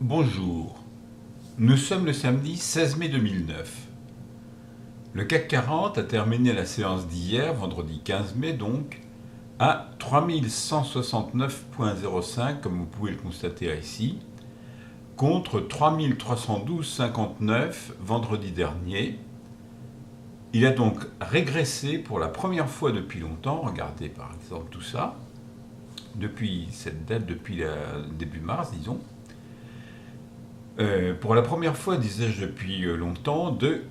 Bonjour, nous sommes le samedi 16 mai 2009. Le CAC 40 a terminé la séance d'hier, vendredi 15 mai donc, à 3169,05 comme vous pouvez le constater ici, contre 3312,59 vendredi dernier. Il a donc régressé pour la première fois depuis longtemps, regardez par exemple tout ça, depuis cette date, depuis début mars disons, pour la première fois, disais-je depuis longtemps, de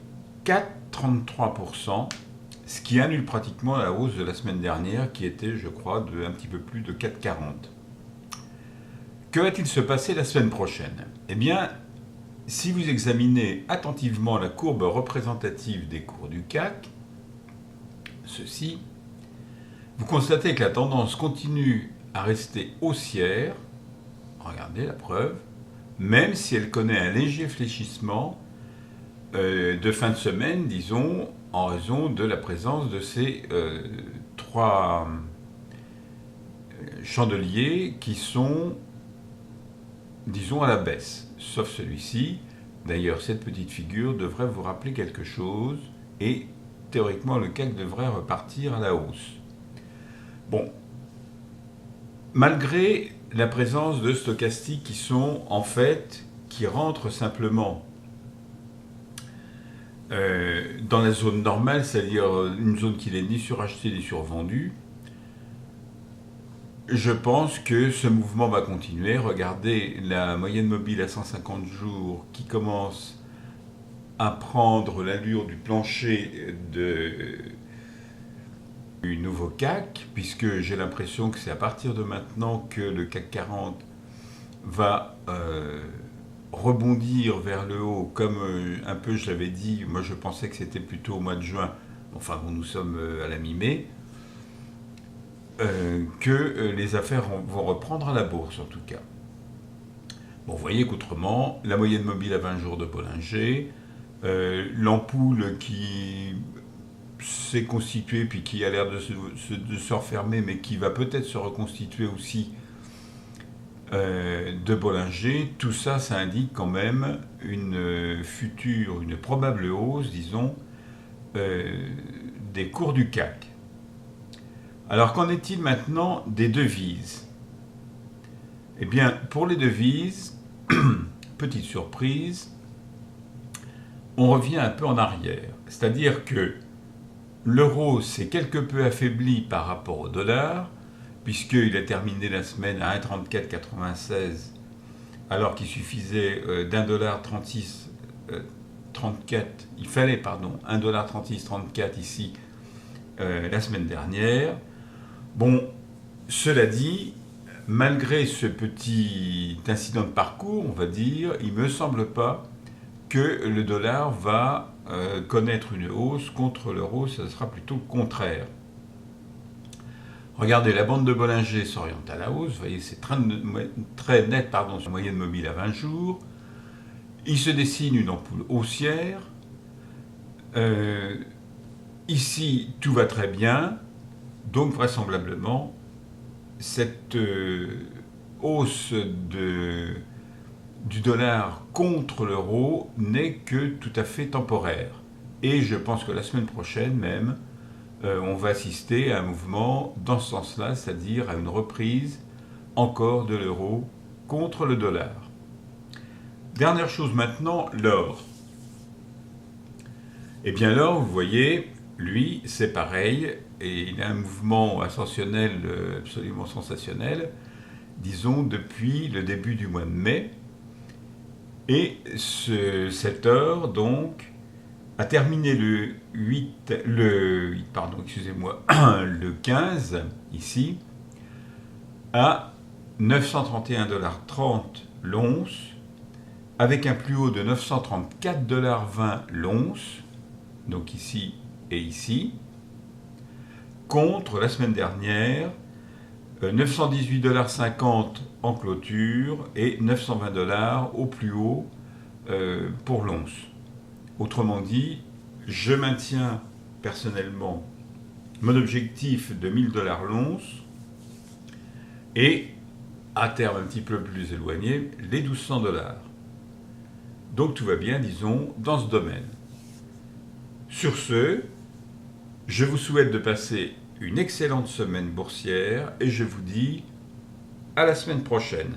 4,33%, ce qui annule pratiquement la hausse de la semaine dernière qui était, je crois, de un petit peu plus de 4,40. Que va-t-il se passer la semaine prochaine? Eh bien, si vous examinez attentivement la courbe représentative des cours du CAC, ceci, vous constatez que la tendance continue à rester haussière, regardez la preuve, même si elle connaît un léger fléchissement de fin de semaine, disons, en raison de la présence de ces trois chandeliers qui sont, disons, à la baisse, sauf celui-ci. D'ailleurs, cette petite figure devrait vous rappeler quelque chose et théoriquement le CAC devrait repartir à la hausse. Bon, malgré la présence de stochastiques qui rentrent simplement dans la zone normale, c'est-à-dire une zone qui n'est ni surachetée ni survendue, je pense que ce mouvement va continuer. Regardez la moyenne mobile à 150 jours qui commence à prendre l'allure du plancher du nouveau CAC, puisque j'ai l'impression que c'est à partir de maintenant que le CAC 40 va rebondir vers le haut, comme un peu je l'avais dit. Moi je pensais que c'était plutôt au mois de juin, enfin bon, nous sommes à la mi-mai, que les affaires vont reprendre à la bourse en tout cas. Bon, vous voyez qu'autrement, la moyenne mobile à 20 jours de Bollinger, l'ampoule qui s'est constituée puis qui a l'air de se refermer, mais qui va peut-être se reconstituer aussi de Bollinger, tout ça, ça indique quand même une probable hausse, disons, des cours du CAC. Alors qu'en est-il maintenant des devises? Eh bien, pour les devises, petite surprise, on revient un peu en arrière. C'est-à-dire que l'euro s'est quelque peu affaibli par rapport au dollar, puisqu'il a terminé la semaine à 1,3496, alors qu'il suffisait $1,3634, il fallait, pardon, 1,3634 ici la semaine dernière. Bon, cela dit, malgré ce petit incident de parcours, on va dire, il ne me semble pas que le dollar va connaître une hausse contre l'euro, ce sera plutôt le contraire. Regardez, la bande de Bollinger s'oriente à la hausse, vous voyez, c'est très net sur la moyenne mobile à 20 jours. Il se dessine une ampoule haussière. Ici, tout va très bien, donc vraisemblablement, cette hausse du dollar contre l'euro n'est que tout à fait temporaire. Et je pense que la semaine prochaine même, on va assister à un mouvement dans ce sens-là, c'est-à-dire à une reprise encore de l'euro contre le dollar. Dernière chose maintenant, l'or. Eh bien l'or, vous voyez, lui, c'est pareil, et il a un mouvement ascensionnel absolument sensationnel, disons depuis le début du mois de mai. Et cet or, donc, a terminé le 15, ici, à 931,30$ l'once, avec un plus haut de 934,20$ l'once, donc ici et ici, contre la semaine dernière, 918,50$ en clôture et 920$ au plus haut pour l'once. Autrement dit, je maintiens personnellement mon objectif de 1000$ l'once et à terme un petit peu plus éloigné, les 1200 $. Donc tout va bien, disons, dans ce domaine. Sur ce, je vous souhaite de passer une excellente semaine boursière et je vous dis à la semaine prochaine.